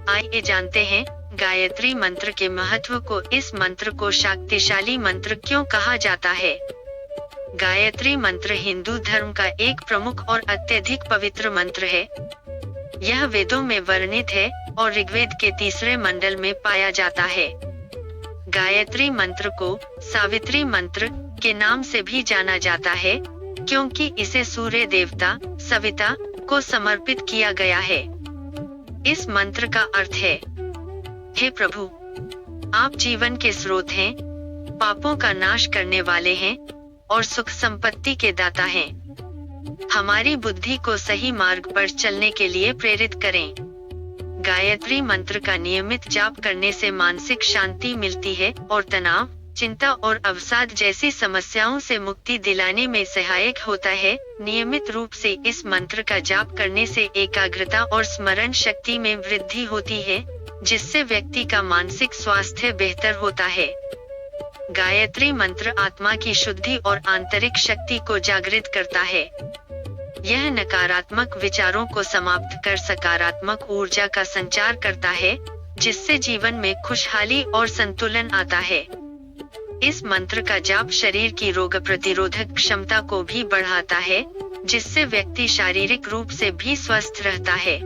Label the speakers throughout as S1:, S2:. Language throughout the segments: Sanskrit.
S1: आइए जानते हैं गायत्री मंत्र के महत्व को। इस मंत्र को शक्तिशाली मंत्र क्यों कहा जाता है? गायत्री मंत्र हिंदू धर्म का एक प्रमुख और अत्यधिक पवित्र मंत्र है। यह वेदों में वर्णित है और ऋग्वेद के तीसरे मंडल में पाया जाता है। गायत्री मंत्र को सावित्री मंत्र के नाम से भी जाना जाता है, क्योंकि इसे सूर्य देवता सविता को समर्पित किया गया है। इस मंत्र का अर्थ है, हे प्रभु, आप जीवन के स्रोत हैं, पापों का नाश करने वाले हैं और सुख संपत्ति के दाता हैं। हमारी बुद्धि को सही मार्ग पर चलने के लिए प्रेरित करें। गायत्री मंत्र का नियमित जाप करने से मानसिक शांति मिलती है और तनाव, चिंता और अवसाद जैसी समस्याओं से मुक्ति दिलाने में सहायक होता है। नियमित रूप से इस मंत्र का जाप करने से एकाग्रता और स्मरण शक्ति में वृद्धि होती है, जिससे व्यक्ति का मानसिक स्वास्थ्य बेहतर होता है। गायत्री मंत्र आत्मा की शुद्धि और आंतरिक शक्ति को जागृत करता है। यह नकारात्मक विचारों को समाप्त कर सकारात्मक ऊर्जा का संचार करता है, जिससे जीवन में खुशहाली और संतुलन आता है। इस मंत्र का जाप शरीर की रोग प्रतिरोधक क्षमता को भी बढ़ाता है, जिससे व्यक्ति शारीरिक रूप से भी स्वस्थ रहता है।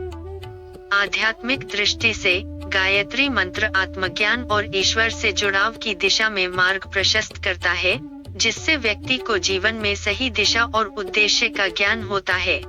S1: आध्यात्मिक दृष्टि से गायत्री मंत्र आत्मज्ञान और ईश्वर से जुड़ाव की दिशा में मार्ग प्रशस्त करता है, जिससे व्यक्ति को जीवन में सही दिशा और उद्देश्य का ज्ञान होता है।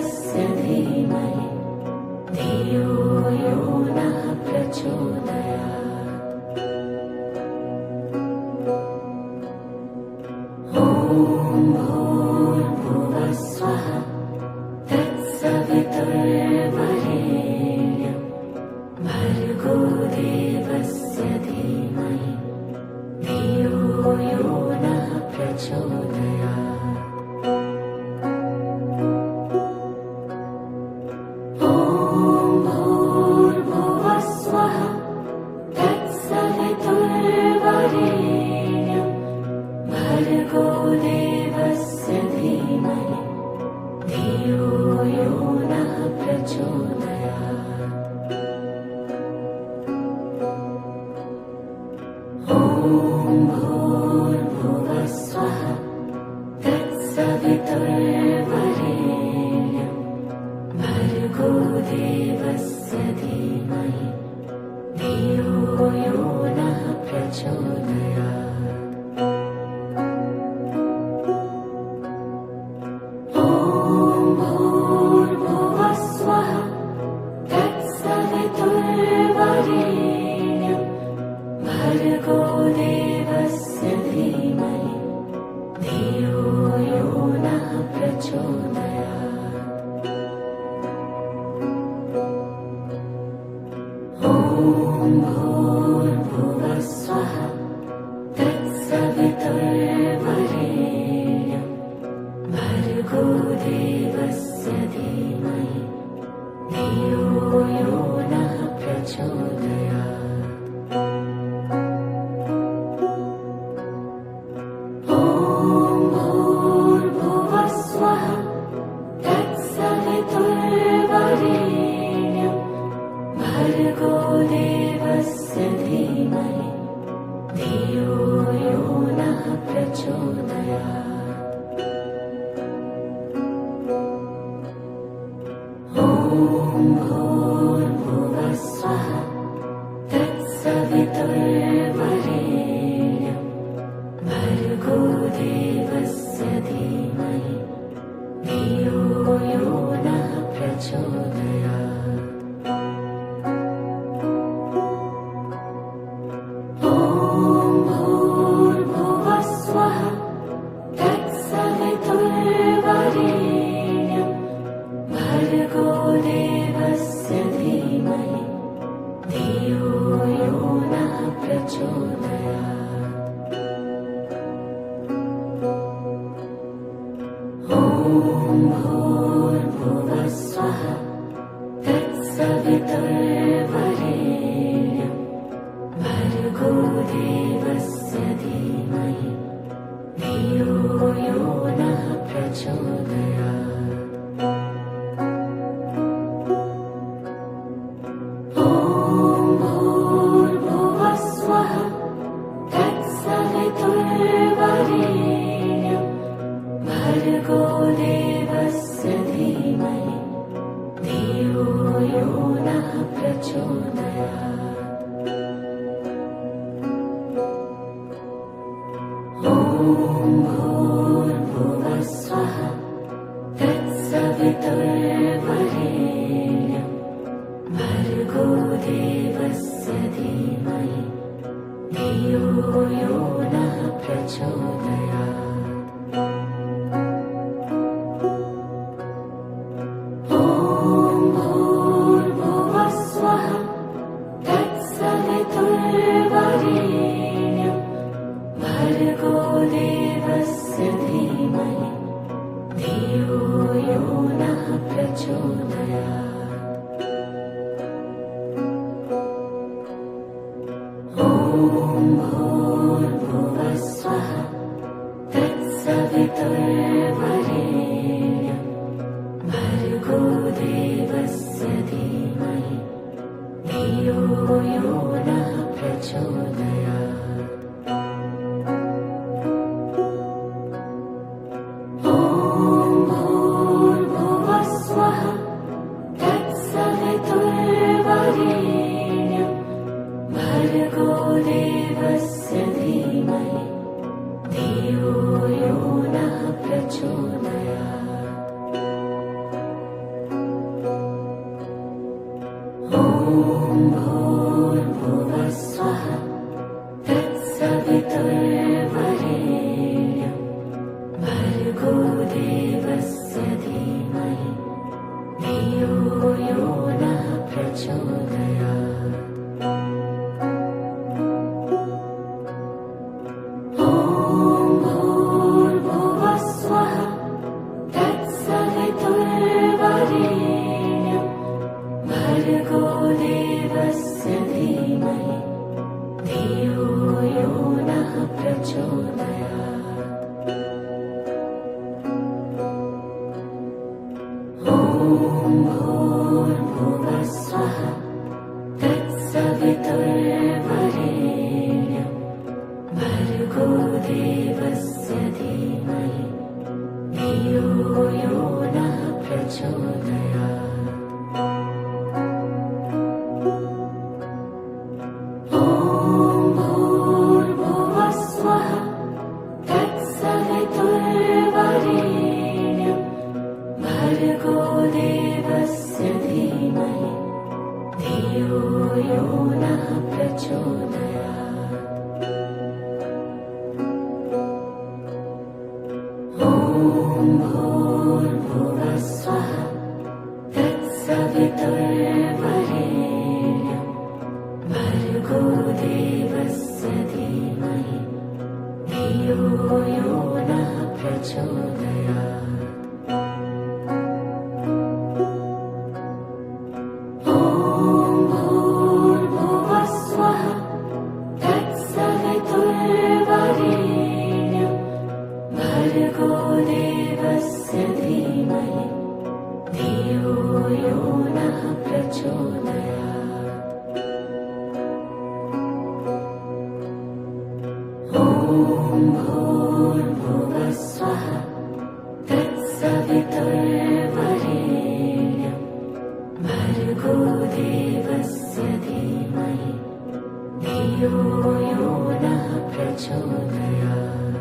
S2: देवस्य धीमहि धियो यो नः प्रचोदयात्। ॐ भूर्भुवः स्वः तत्सवितुर्वरेण्यं भर्गो देवस्य धीमहि धियो यो नः प्रचोदयात्। ॐ भूर्भुवः स्वः तत्सवितुर्वरेण्यं भर्गो देवस्य धीमहि धियो यो नः प्रचोदयात्। ॐ भूर्भुवः स्वः तत्सवितुर्वरेण्यं भर्गो देवस्य धीमहि धियो यो नः प्रचोदयात्। ॐ भूर्भुवः स्वः तत्सवितुर्वरेण्यं भर्गो देवस्य धीमहि धियो यो नः प्रचोदयात्। ॐ भूर्भुवः स्वः तत्सवितुर्वरेण्यं भर्गो देवस्य धीमहि धियो यो नः प्रचोदयात्। ॐ भूर्भुवः स्वः तत्सवितुर्वरेण्यं भर्गो देवस्य धीमहि धियो यो नः प्रचोदयात्। ॐ भूर्भुवः स्वः तत्सवितुर्वरेण्यं भर्गो देवस्य धीमहि धियो यो नः प्रचोदयात्। ॐ भूर्भुवः स्वः तत्सवितुर्वरेण्यं भर्गो देवस्य धीमहि धियो यो नः प्रचोदयात्। ॐ भूर्भुवः स्वः तत्सवितुर्वरेण्यं भर्गो देवस्य धीमहि धियो यो नः प्रचोदयात्। ॐ भूर्भुवः स्वः तत्सवितुर्वरेण्यं भर्गो देवस्य धीमहि धियो यो नः प्रचोदयात्। ॐ भूर्भुवः स्वः तत्सवितुर्वरेण्यं भर्गो देवस्य धीमहि धियो यो नः प्रचोदयात्। ॐ भूर्भुवः स्वः तत्सवितुर्वरेण्यं भर्गो देवस्य धीमहि धियो यो नः प्रचोदयात्। ॐ भूर्भुवः स्वः तत्सवितुर्वरेण्यं भर्गो देवस्य धीमहि धियो यो नः प्रचोदयात्। ॐ भूर्भुवः स्वः तत्सवितुर्वरेण्यं भर्गो देवस्य धीमहि धियो यो नः प्रचोदयात्। ॐ भूर्भुवस्वः तत्सवितुर्वरेण्यं भर्गो देवस्य धीमहि धियो यो नः प्रचोदयात्। ॐ भूर्भुवस्वः तत्सवितुर्वरेण्यं भर्गो देवस्य धीमहि धियो यो नः प्रचोदयात्। ॐ भूर्भुवस्वः तत्सवितुर्वरेण्यं भर्गो देवस्य धीमहि धियो यो नः प्रचोदयात्। ॐ भूर्भुवस्वः तत्सवितुर्वरेण्यं भर्गो देवस्य धीमहि धियो यो नः प्रचोदयात्। ॐ भूर्भुवस्वः तत्सवितुर्वरेण्यं भर्गो देवस्य धीमहि धियो यो नः प्रचोदयात्। ॐ भूर्भुवस्वः तत्सवितुर्वरेण्यं भर्गो देवस्य धीमहि धियो यो नः प्रचोदयात्। ॐ भूर्भुवस्वः तत्सवितुर्वरेण्यं भर्गो देवस्य धीमहि धियो यो नः प्रचोदयात्।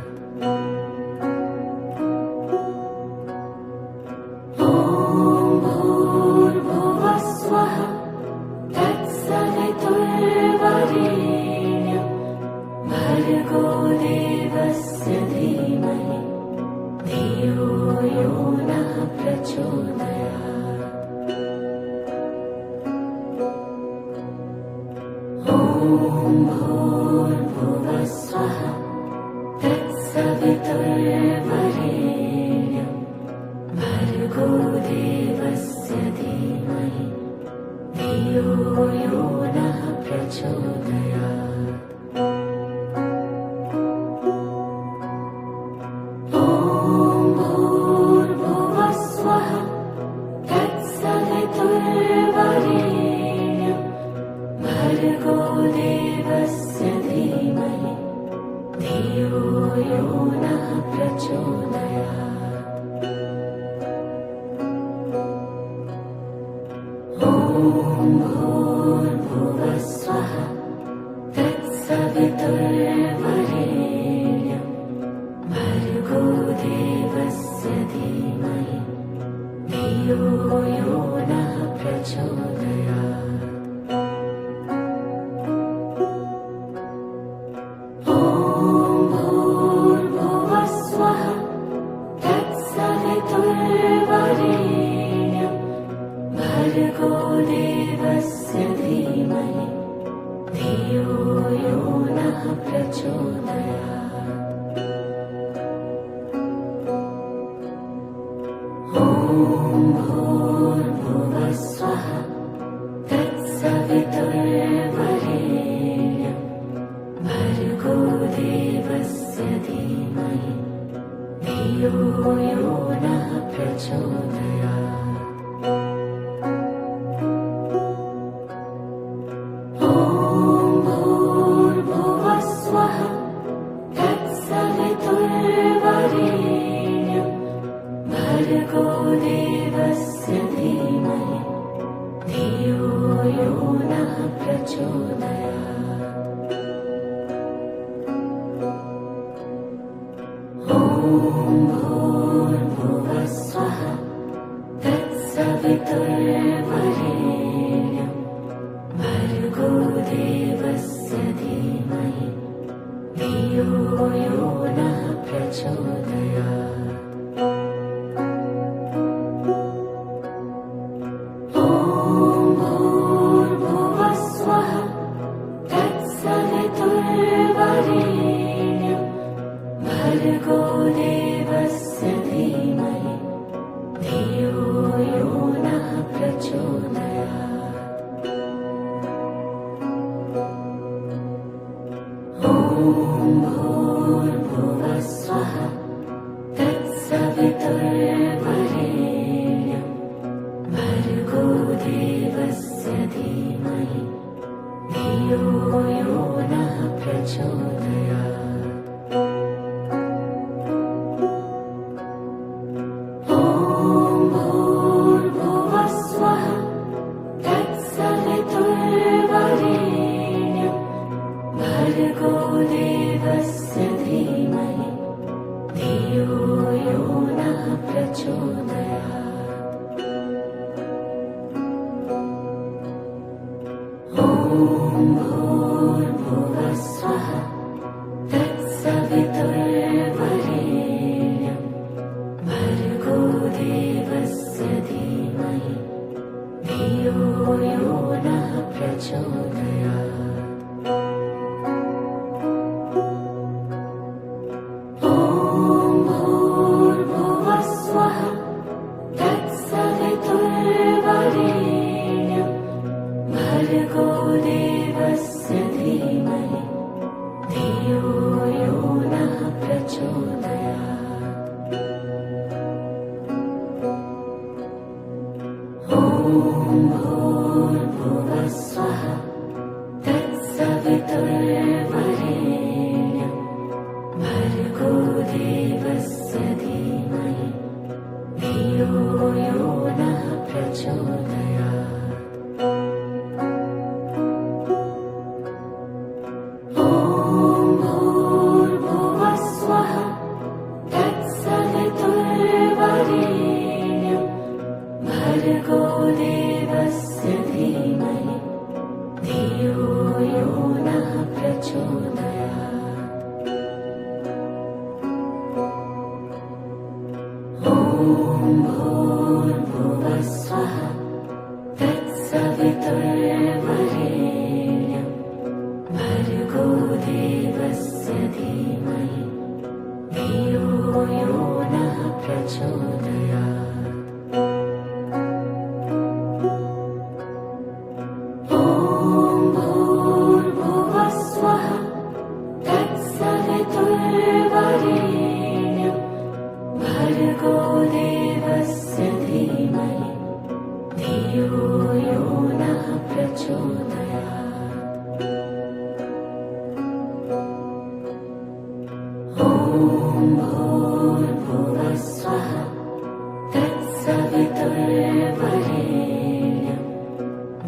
S2: ॐ भूर्भुवस्वः तत्सवितुर्वरेण्यं भर्गो देवस्य धीमहि धियो यो नः प्रचोदयात्। ॐ भूर्भुवस्वः तत्सवितुर्वरेण्यं भर्गो देवस्य धीमहि धियो यो नः प्रचोदयात्। ॐ भूर्भुवस्वः तत्सवितुर्वरेण्यं भर्गो देवस्य धीमहि धियो यो नः प्रचोदयात्। ॐ भूर्भुवस्वः तत्सवितुर्वरेण्यं भर्गो देवस्य धीमहि धियो यो नः प्रचोदयात्। ॐ भूर्भुवस्वः तत्सवितुर्वरेण्यं भर्गो देवस्य धीमहि धियो यो नः प्रचोदयात्। ॐ भूर्भुवस्वः तत्सवितुर्वरेण्यं भर्गो देवस्य धीमहि धियो यो नः प्रचोदयात्। ॐ भूर्भुवस्वः तत्सवितुर्वरेण्यं भर्गो देवस्य धीमहि धियो यो नः प्रचोदयात्। ॐ भूर्भुवस्वः तत्सवितुर्वरेण्यं भर्गो देवस्य धीमहि धियो यो नः प्रचोदयात्। ॐ भूर्भुवः स्वः तत्सवितुर्वरेण्यं भर्गो देवस्य धीमहि धियो यो नः प्रचोदयात्। ॐ भूर्भुवः स्वः तत्सवितुर्वरेण्यं भर्गो देवस्य धीमहि धियो यो नः प्रचोदयात्। ॐ भूर्भुवः स्वः तत्सवितुर्वरेण्यं भर्गो देवस्य धीमहि धियो यो नः प्रचोदयात्। ॐ भूर्भुवः स्वः तत्सवितुर्वरेण्यं भर्गो देवस्य धीमहि धियो यो नः प्रचोदयात्। ॐ भूर्भुवः स्वः तत्सवितुर्वरेण्यं भर्गो देवस्य धीमहि धियो यो नः प्रचोदयात्। ॐ भूर्भुवः स्वः तत्सवितुर्वरेण्यं भर्गो देवस्य धीमहि धियो यो नः प्रचोदयात्। ॐ भूर्भुवः स्वः तत्सवितुर्वरेण्यं भर्गो देवस्य धीमहि धियो यो नः प्रचोदयात्। ॐ भूर्भुवः स्वः तत्सवितुर्वरेण्यं भर्गो देवस्य धीमहि धियो यो नः प्रचोदयात्। ॐ भूर्भुवः स्वः तत्सवितुर्वरेण्यं भर्गो देवस्य धीमहि धियो यो नः प्रचोदयात्। ॐ भूर्भुवः स्वः तत्सवितुर्वरेण्यं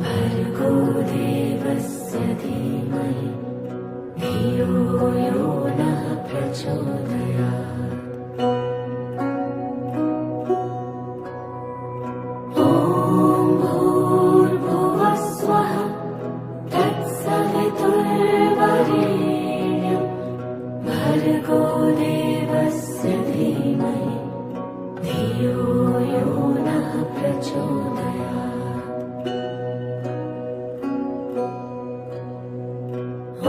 S2: भर्गो देवस्य धीमहि धियो यो नः प्रचोदयात्। ॐ भूर्भुवः स्वः तत्सवितुर्वरेण्यं भर्गो देवस्य धीमहि धियो यो नः प्रचोदयात्। ॐ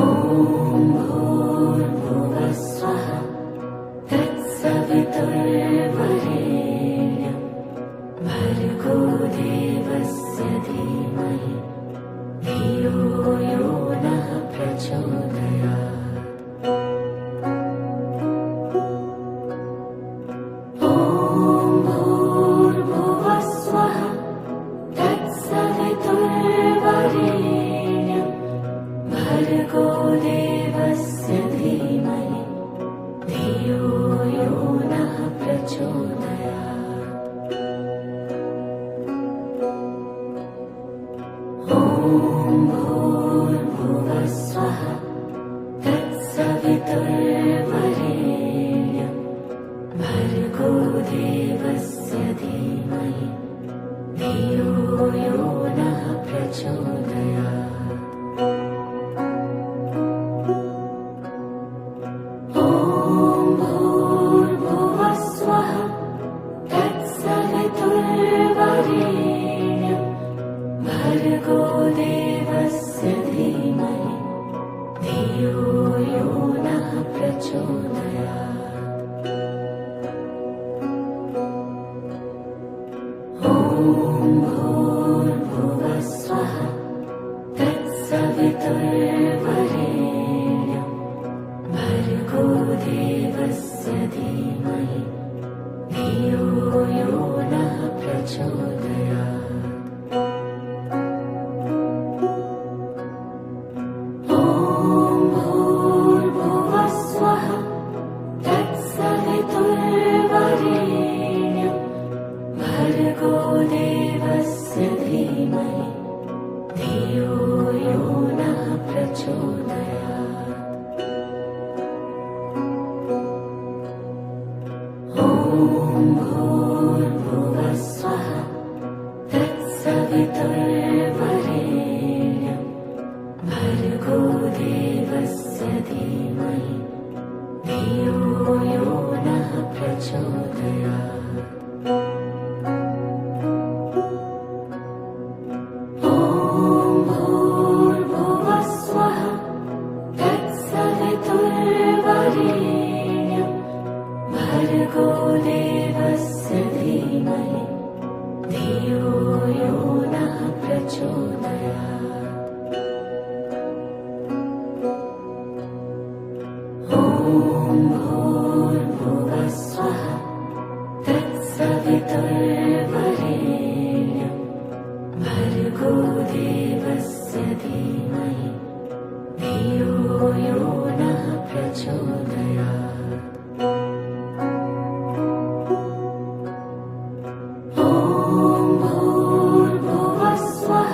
S2: भूर्भुवः स्वः तत्सवितुर्वरेण्यं भर्गो देवस्य धीमहि धियो यो नः प्रचोदयात्। ॐ भूर्भुवः स्वः तत्सवितुर्वरेण्यं भर्गो देवस्य धीमहि धियो यो नः प्रचोदयात्। ॐ भूर्भुवः स्वः तत्सवितुर्वरेण्यं भर्गो देवस्य धीमहि धियो यो नः प्रचोदयात्। देवस्य धीमहि धियो यो नः प्रचोदयात्। ॐ भूर्भुवः स्वः तत्सवितुर्वरेण्यं भर्गो देवस्य धीमहि धियो यो नः प्रचोदयात्। ॐ भूर्भुवः स्वः तत्सवितुर्वरेण्यं भर्गो देवस्य धीमहि धियो यो नः प्रचोदयात्। ॐ भूर्भुवः स्वः तत्सवितुर्वरेण्यं भर्गो देवस्य धीमहि धियो यो नः प्रचोदयात्। ॐ भूर्भुवः स्वः तत्सवितुर्वरेण्यं भर्गो देवस्य धीमहि धियो यो नः प्रचोदयात्। ॐ भूर्भुवः स्वः तत्सवितुर्वरेण्यं भर्गो देवस्य धीमहि धियो यो नः प्रचोदयात्। ॐ भूर्भुवः स्वः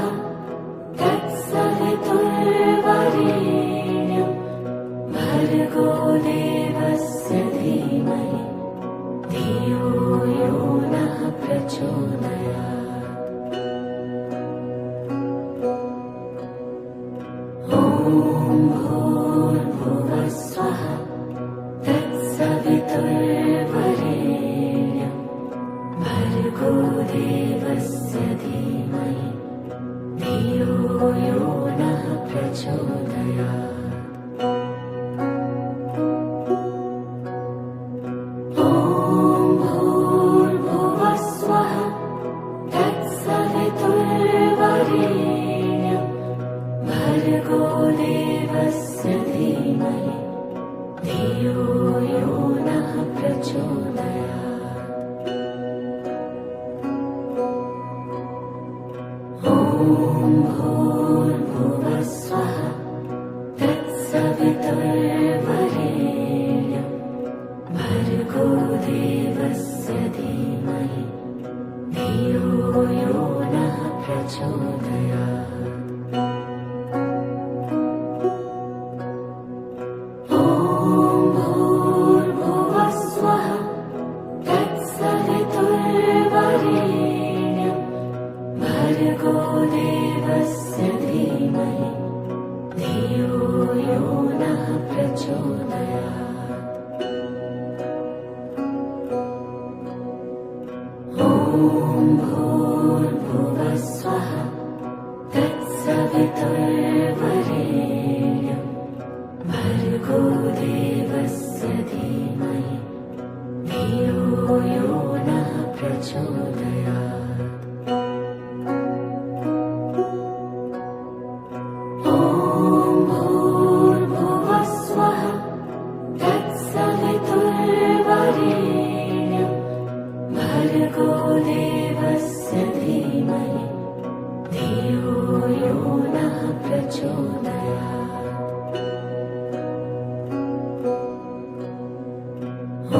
S2: तत्सवितुर्वरेण्यं भर्गो देवस्य धीमहि धियो यो नः प्रचोदयात्। ॐ भूर्भुवः स्वः तत्सवितुर्वरेण्यं भर्गो देवस्य धीमहि धियो यो नः प्रचोदयात्। ॐ भूर्भुवः स्वः तत्सवितुर्वरेण्यं भर्गो देवस्य धीमहि धियो यो नः प्रचोदयात्। ॐ भूर्भुवः स्वः तत्सवितुर्वरेण्यं भर्गो देवस्य धीमहि धियो यो नः प्रचोदयात्। ॐ भूर्भुवः स्वः तत्सवितुर्वरेण्यं भर्गो देवस्य धीमहि धियो यो नः प्रचोदयात्। ॐ भूर्भुवः स्वः तत्सवितुर्वरेण्यं भर्गो देवस्य धीमहि धियो यो नः प्रचोदयात्। ॐ भूर्भुवः स्वः तत्सवितुर्वरेण्यं भर्गो देवस्य धीमहि धियो यो नः प्रचोदयात्। ॐ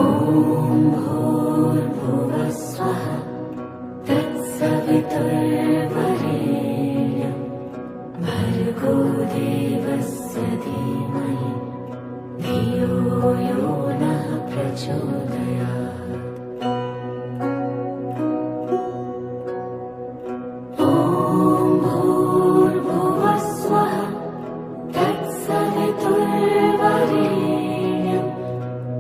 S2: भूर्भुवः स्वः तत्सवितुर्वरेण्यं भर्गो देवस्य धीमहि धियो यो नः प्रचोदयात्। ॐ भूर्भुवः स्वः तत्सवितुर्वरेण्यं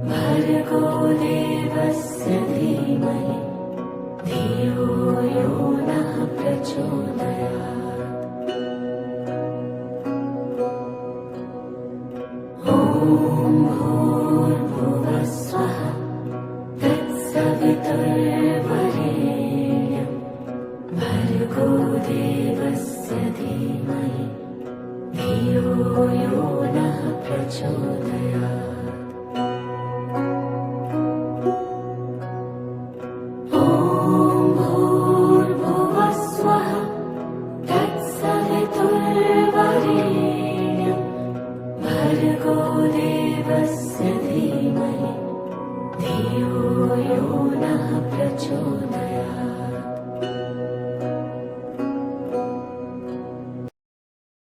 S2: भर्गो देवस्य धीमहि धियो यो नः प्रचोदयात्। देवस्य धीमहि धियो यो नः प्रचोदयात्। ॐ भूर्भुवः स्वः तत्सवितुर्वरेण्यं भर्गो देवस्य धीमहि धियो यो नः प्रचोदयात्।